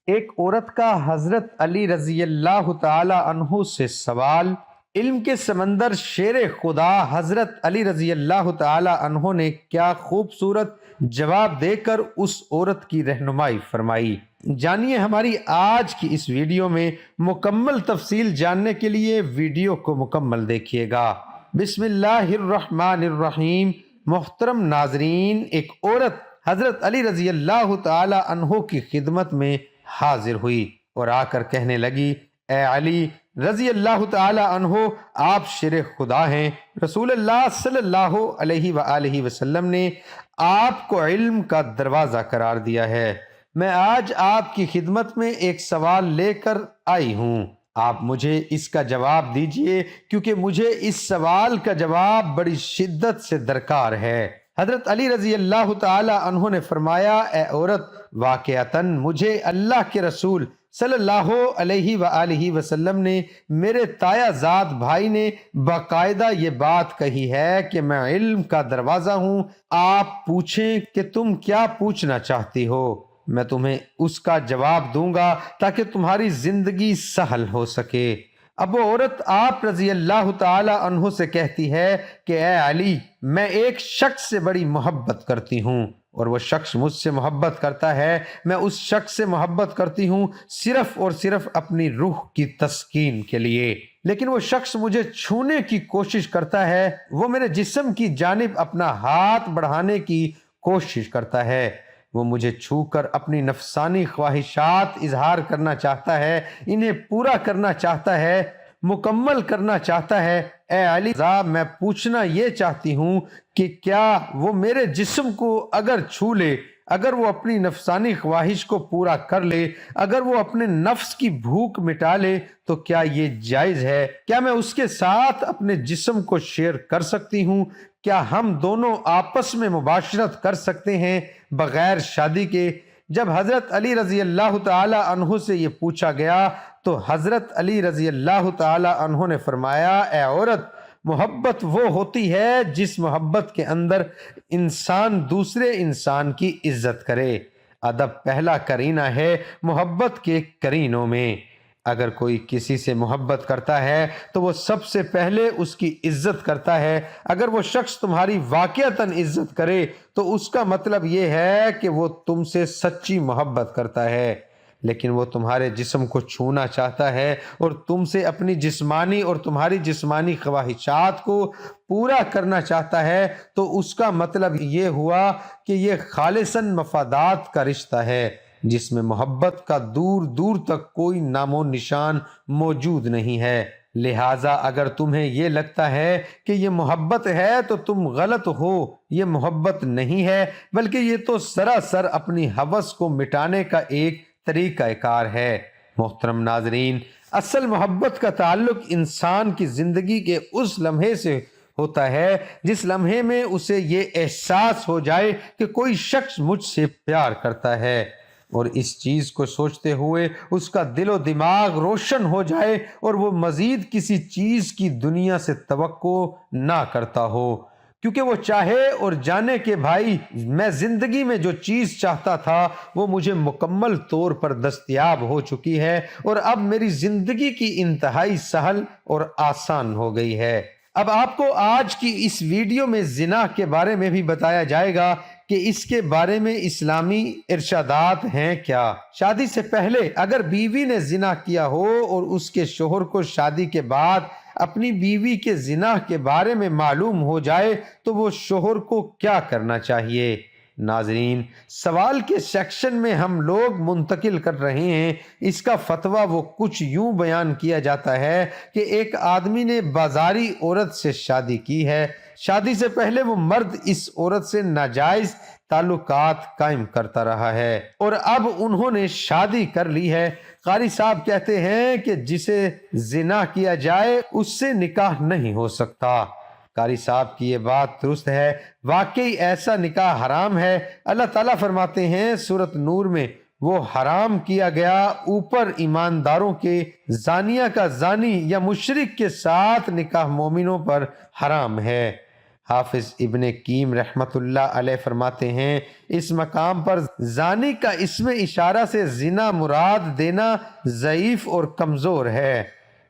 ایک عورت کا حضرت علی رضی اللہ تعالی عنہ سے سوال۔ علم کے سمندر شیر خدا حضرت علی رضی اللہ تعالی عنہ نے کیا خوبصورت جواب دے کر اس عورت کی رہنمائی فرمائی۔ جانیے ہماری آج کی اس ویڈیو میں مکمل تفصیل جاننے کے لیے ویڈیو کو مکمل دیکھیے گا۔ بسم اللہ الرحمن الرحیم۔ محترم ناظرین، ایک عورت حضرت علی رضی اللہ تعالی عنہ کی خدمت میں حاضر ہوئی اور آ کر کہنے لگی، اے علی رضی اللہ تعالی عنہ، آپ شیر خدا ہیں۔ رسول اللہ صلی اللہ علیہ وآلہ وسلم نے آپ کو علم کا دروازہ قرار دیا ہے۔ میں آج آپ کی خدمت میں ایک سوال لے کر آئی ہوں، آپ مجھے اس کا جواب دیجئے، کیونکہ مجھے اس سوال کا جواب بڑی شدت سے درکار ہے۔ حضرت علی رضی اللہ تعالی عنہ نے فرمایا، اے عورت، واقعتاً مجھے اللہ کے رسول صلی اللہ علیہ وآلہ وسلم نے، میرے تایا زاد بھائی نے باقاعدہ یہ بات کہی ہے کہ میں علم کا دروازہ ہوں۔ آپ پوچھیں کہ تم کیا پوچھنا چاہتی ہو، میں تمہیں اس کا جواب دوں گا تاکہ تمہاری زندگی سہل ہو سکے۔ اب وہ عورت آپ رضی اللہ تعالی عنہ سے کہتی ہے کہ اے علی، میں ایک شخص سے بڑی محبت کرتی ہوں اور وہ شخص مجھ سے محبت کرتا ہے۔ میں اس شخص سے محبت کرتی ہوں صرف اور صرف اپنی روح کی تسکین کے لیے، لیکن وہ شخص مجھے چھونے کی کوشش کرتا ہے، وہ میرے جسم کی جانب اپنا ہاتھ بڑھانے کی کوشش کرتا ہے، وہ مجھے چھو کر اپنی نفسانی خواہشات اظہار کرنا چاہتا ہے، انہیں پورا کرنا چاہتا ہے، مکمل کرنا چاہتا ہے۔ اے علی، میں پوچھنا یہ چاہتی ہوں کہ کیا وہ میرے جسم کو اگر چھو لے، اگر وہ اپنی نفسانی خواہش کو پورا کر لے، اگر وہ اپنے نفس کی بھوک مٹا لے تو کیا یہ جائز ہے؟ کیا میں اس کے ساتھ اپنے جسم کو شیئر کر سکتی ہوں؟ کیا ہم دونوں آپس میں مباشرت کر سکتے ہیں بغیر شادی کے؟ جب حضرت علی رضی اللہ تعالی عنہ سے یہ پوچھا گیا تو حضرت علی رضی اللہ تعالی عنہ نے فرمایا، اے عورت، محبت وہ ہوتی ہے جس محبت کے اندر انسان دوسرے انسان کی عزت کرے۔ ادب پہلا قرینہ ہے محبت کے قرینوں میں۔ اگر کوئی کسی سے محبت کرتا ہے تو وہ سب سے پہلے اس کی عزت کرتا ہے۔ اگر وہ شخص تمہاری واقعتاً عزت کرے تو اس کا مطلب یہ ہے کہ وہ تم سے سچی محبت کرتا ہے، لیکن وہ تمہارے جسم کو چھونا چاہتا ہے اور تم سے اپنی جسمانی اور تمہاری جسمانی خواہشات کو پورا کرنا چاہتا ہے، تو اس کا مطلب یہ ہوا کہ یہ خالصاً مفادات کا رشتہ ہے جس میں محبت کا دور دور تک کوئی نام و نشان موجود نہیں ہے۔ لہٰذا اگر تمہیں یہ لگتا ہے کہ یہ محبت ہے تو تم غلط ہو، یہ محبت نہیں ہے، بلکہ یہ تو سراسر اپنی ہوس کو مٹانے کا ایک طریقہ کار ہے۔ محترم ناظرین، اصل محبت کا تعلق انسان کی زندگی کے اس لمحے سے ہوتا ہے جس لمحے میں اسے یہ احساس ہو جائے کہ کوئی شخص مجھ سے پیار کرتا ہے، اور اس چیز کو سوچتے ہوئے اس کا دل و دماغ روشن ہو جائے اور وہ مزید کسی چیز کی دنیا سے توقع نہ کرتا ہو، کیونکہ وہ چاہے اور جانے کہ بھائی، میں زندگی میں جو چیز چاہتا تھا وہ مجھے مکمل طور پر دستیاب ہو چکی ہے اور اب میری زندگی کی انتہائی سہل اور آسان ہو گئی ہے۔ اب آپ کو آج کی اس ویڈیو میں زنا کے بارے میں بھی بتایا جائے گا کہ اس کے بارے میں اسلامی ارشادات ہیں کیا۔ شادی سے پہلے اگر بیوی نے زنا کیا ہو اور اس کے شوہر کو شادی کے بعد اپنی بیوی کے زنا کے بارے میں معلوم ہو جائے تو وہ شوہر کو کیا کرنا چاہیے؟ ناظرین، سوال کے سیکشن میں ہم لوگ منتقل کر رہے ہیں۔ اس کا فتویٰ وہ کچھ یوں بیان کیا جاتا ہے کہ ایک آدمی نے بازاری عورت سے شادی کی ہے۔ شادی سے پہلے وہ مرد اس عورت سے ناجائز تعلقات قائم کرتا رہا ہے اور اب انہوں نے شادی کر لی ہے۔ قاری صاحب کہتے ہیں کہ جسے زنا کیا جائے اس سے نکاح نہیں ہو سکتا۔ قاری صاحب کی یہ بات درست ہے، واقعی ایسا نکاح حرام ہے۔ اللہ تعالیٰ فرماتے ہیں سورۃ نور میں، وہ حرام کیا گیا اوپر ایمانداروں کے، زانیہ کا زانی یا مشرک کے ساتھ نکاح مومنوں پر حرام ہے۔ حافظ ابن کیم رحمۃ اللہ علیہ فرماتے ہیں اس مقام پر زانی کا اسم اشارہ سے زنا مراد دینا ضعیف اور کمزور ہے۔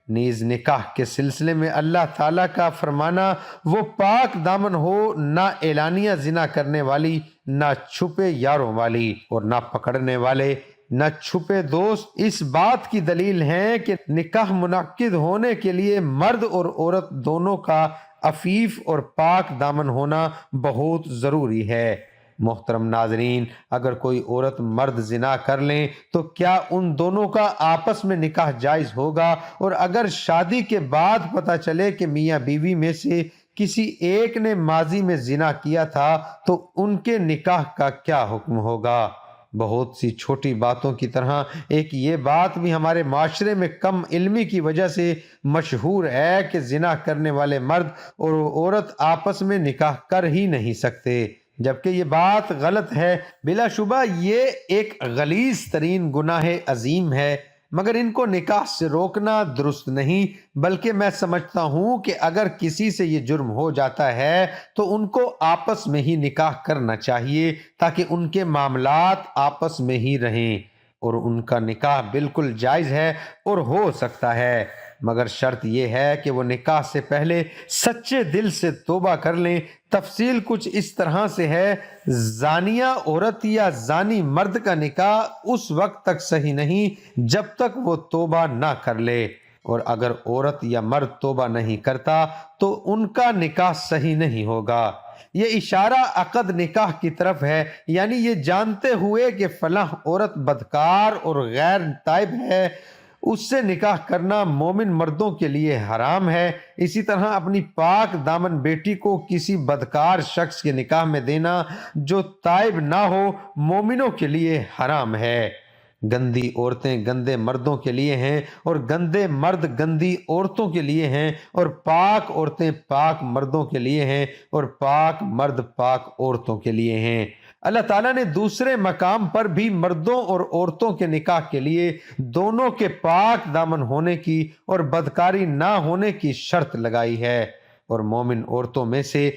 نیز نکاح کے سلسلے میں اللہ تعالیٰ کا فرمانا وہ پاک دامن ہو، نہ اعلانیہ زنا کرنے والی، نہ چھپے یاروں والی، اور نہ پکڑنے والے، نہ چھپے دوست، اس بات کی دلیل ہے کہ نکاح منعقد ہونے کے لیے مرد اور عورت دونوں کا عفیف اور پاک دامن ہونا بہت ضروری ہے۔ محترم ناظرین، اگر کوئی عورت مرد زنا کر لیں تو کیا ان دونوں کا آپس میں نکاح جائز ہوگا؟ اور اگر شادی کے بعد پتہ چلے کہ میاں بیوی میں سے کسی ایک نے ماضی میں زنا کیا تھا تو ان کے نکاح کا کیا حکم ہوگا؟ بہت سی چھوٹی باتوں کی طرح ایک یہ بات بھی ہمارے معاشرے میں کم علمی کی وجہ سے مشہور ہے کہ زنا کرنے والے مرد اور عورت آپس میں نکاح کر ہی نہیں سکتے، جبکہ یہ بات غلط ہے۔ بلا شبہ یہ ایک غلیظ ترین گناہ عظیم ہے، مگر ان کو نکاح سے روکنا درست نہیں، بلکہ میں سمجھتا ہوں کہ اگر کسی سے یہ جرم ہو جاتا ہے تو ان کو آپس میں ہی نکاح کرنا چاہیے تاکہ ان کے معاملات آپس میں ہی رہیں، اور ان کا نکاح بالکل جائز ہے اور ہو سکتا ہے، مگر شرط یہ ہے کہ وہ نکاح سے پہلے سچے دل سے توبہ کر لیں۔ تفصیل کچھ اس طرح سے ہے، زانیہ عورت یا زانی مرد کا نکاح اس وقت تک صحیح نہیں جب تک وہ توبہ نہ کر لے، اور اگر عورت یا مرد توبہ نہیں کرتا تو ان کا نکاح صحیح نہیں ہوگا۔ یہ اشارہ عقد نکاح کی طرف ہے، یعنی یہ جانتے ہوئے کہ فلاں عورت بدکار اور غیر تائب ہے، اس سے نکاح کرنا مومن مردوں کے لیے حرام ہے۔ اسی طرح اپنی پاک دامن بیٹی کو کسی بدکار شخص کے نکاح میں دینا جو تائب نہ ہو مومنوں کے لیے حرام ہے۔ گندی عورتیں گندے مردوں کے لیے ہیں، اور گندے مرد گندی عورتوں کے لیے ہیں، اور پاک عورتیں پاک مردوں کے لیے ہیں، اور پاک مرد پاک عورتوں کے لیے ہیں۔ اللہ تعالیٰ نے دوسرے مقام پر بھی مردوں اور عورتوں کے نکاح کے لیے دونوں کے پاک دامن ہونے کی اور بدکاری نہ ہونے کی شرط لگائی ہے، اور مومن عورتوں میں سے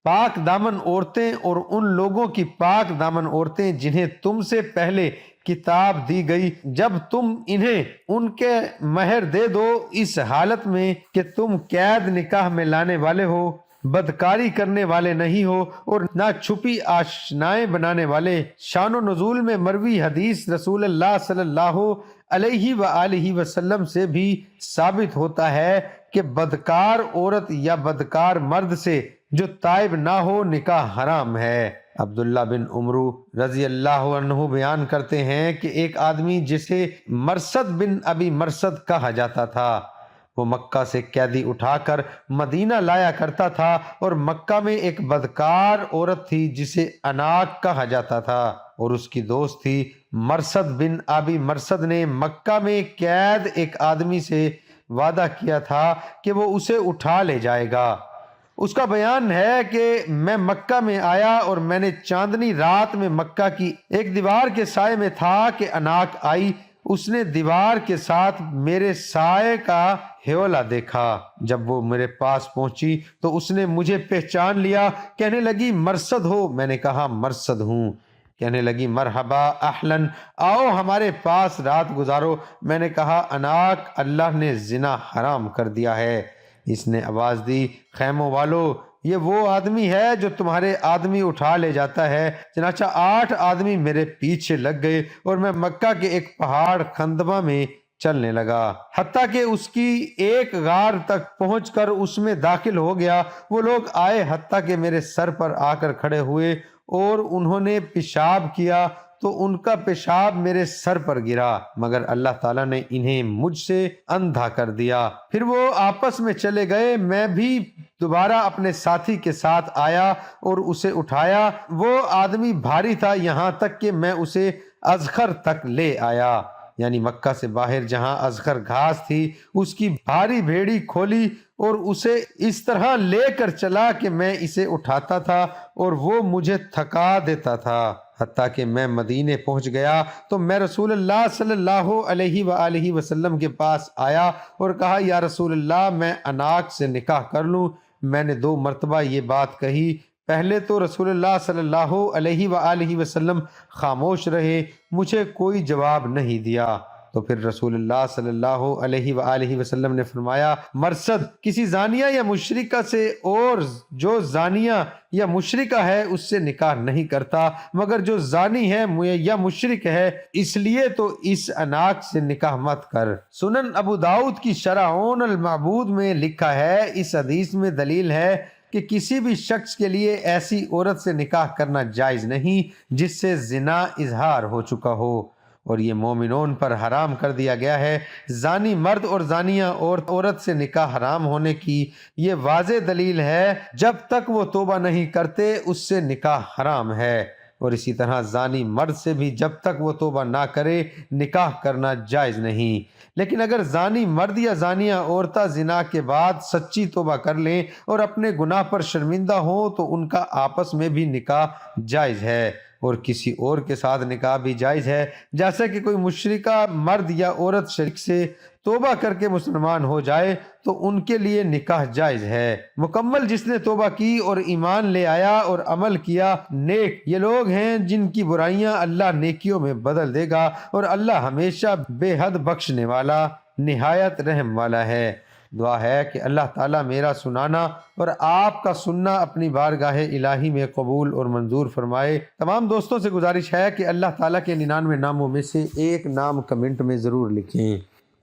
پاک دامن عورتیں اور ان لوگوں کی پاک دامن عورتیں جنہیں تم سے پہلے کتاب دی گئی، جب تم انہیں ان کے مہر دے دو اس حالت میں کہ تم قید نکاح میں لانے والے ہو، بدکاری کرنے والے نہیں ہو، اور نہ چھپی آشنائیں بنانے والے۔ شان و نزول میں مروی حدیث رسول اللہ صلی اللہ علیہ وآلہ وسلم سے بھی ثابت ہوتا ہے کہ بدکار عورت یا بدکار مرد سے جو تائب نہ ہو نکاح حرام ہے۔ عبداللہ بن عمرو رضی اللہ عنہ بیان کرتے ہیں کہ ایک آدمی جسے مرثد بن ابی مرثد کہا جاتا تھا، وہ مکہ سے قیدی اٹھا کر مدینہ لایا کرتا تھا، اور مکہ میں ایک بدکار عورت تھی جسے اناق کہا جاتا تھا، اور اس کی دوست تھی۔ مرثد بن ابی مرثد نے مکہ میں قید ایک آدمی سے وعدہ کیا تھا کہ وہ اسے اٹھا لے جائے گا۔ اس کا بیان ہے کہ میں مکہ میں آیا اور میں نے چاندنی رات میں مکہ کی ایک دیوار کے سائے میں تھا کہ اناق آئی، اس نے دیوار کے ساتھ میرے سائے کا حوالہ دیکھا۔ جب وہ میرے پاس پہنچی تو اس نے مجھے پہچان لیا، کہنے لگی مرثد ہو؟ میں نے کہا مرثد ہوں۔ کہنے لگی مرحبا اہلاً، آؤ ہمارے پاس رات گزارو۔ میں نے کہا اناق، اللہ نے زنا حرام کر دیا ہے۔ اس نے آواز دی، خیموں والو، یہ وہ آدمی ہے جو تمہارے آدمی اٹھا لے جاتا ہے۔ چنانچہ 8 آدمی میرے پیچھے لگ گئے اور میں مکہ کے ایک پہاڑ خندمہ میں چلنے لگا، حتیٰ کہ اس کی ایک غار تک پہنچ کر اس میں داخل ہو گیا۔ وہ لوگ آئے حتیٰ کہ میرے سر پر آ کر کھڑے ہوئے اور انہوں نے پیشاب کیا تو ان کا پیشاب میرے سر پر گرا، مگر اللہ تعالیٰ نے انہیں مجھ سے اندھا کر دیا۔ پھر وہ آپس میں چلے گئے، میں بھی دوبارہ اپنے ساتھی کے ساتھ آیا اور اسے اٹھایا۔ وہ آدمی بھاری تھا، یہاں تک کہ میں اسے اذخر تک لے آیا، یعنی مکہ سے باہر جہاں اذخر گھاس تھی، اس کی بھاری بھیڑی کھولی اور اسے اس طرح لے کر چلا کہ میں اسے اٹھاتا تھا اور وہ مجھے تھکا دیتا تھا۔ حتیٰ کہ میں مدینے پہنچ گیا تو میں رسول اللہ صلی اللہ علیہ وآلہ وسلم کے پاس آیا اور کہا، یا رسول اللہ، میں اناق سے نکاح کر لوں؟ میں نے 2 مرتبہ یہ بات کہی، پہلے تو رسول اللہ صلی اللہ علیہ وآلہ وسلم خاموش رہے، مجھے کوئی جواب نہیں دیا۔ تو پھر رسول اللہ صلی اللہ علیہ وآلہ وسلم نے فرمایا، مرصد کسی زانیہ یا مشرکہ سے، اور جو زانیہ یا مشرکہ ہے اس سے نکاح نہیں کرتا مگر جو زانی ہے یا مشرک ہے، اس لیے تو اس اناق سے نکاح مت کر۔ سنن ابو داؤد کی شرح عون المعبود میں لکھا ہے، اس حدیث میں دلیل ہے کہ کسی بھی شخص کے لیے ایسی عورت سے نکاح کرنا جائز نہیں جس سے زنا اظہار ہو چکا ہو، اور یہ مومنون پر حرام کر دیا گیا ہے۔ زانی مرد اور زانیہ عورت سے نکاح حرام ہونے کی یہ واضح دلیل ہے، جب تک وہ توبہ نہیں کرتے اس سے نکاح حرام ہے، اور اسی طرح زانی مرد سے بھی جب تک وہ توبہ نہ کرے نکاح کرنا جائز نہیں۔ لیکن اگر زانی مرد یا زانیہ عورتہ زنا کے بعد سچی توبہ کر لیں اور اپنے گناہ پر شرمندہ ہوں تو ان کا آپس میں بھی نکاح جائز ہے، اور کسی اور کے ساتھ نکاح بھی جائز ہے، جیسا کہ کوئی مشرکہ مرد یا عورت شرک سے توبہ کر کے مسلمان ہو جائے تو ان کے لیے نکاح جائز ہے۔ مکمل جس نے توبہ کی اور ایمان لے آیا اور عمل کیا نیک، یہ لوگ ہیں جن کی برائیاں اللہ نیکیوں میں بدل دے گا، اور اللہ ہمیشہ بے حد بخشنے والا نہایت رحم والا ہے۔ دعا ہے کہ اللہ تعالیٰ میرا سنانا اور آپ کا سننا اپنی بارگاہ الہی میں قبول اور منظور فرمائے۔ تمام دوستوں سے گزارش ہے کہ اللہ تعالیٰ کے 99 ناموں میں سے ایک نام کمنٹ میں ضرور لکھیں۔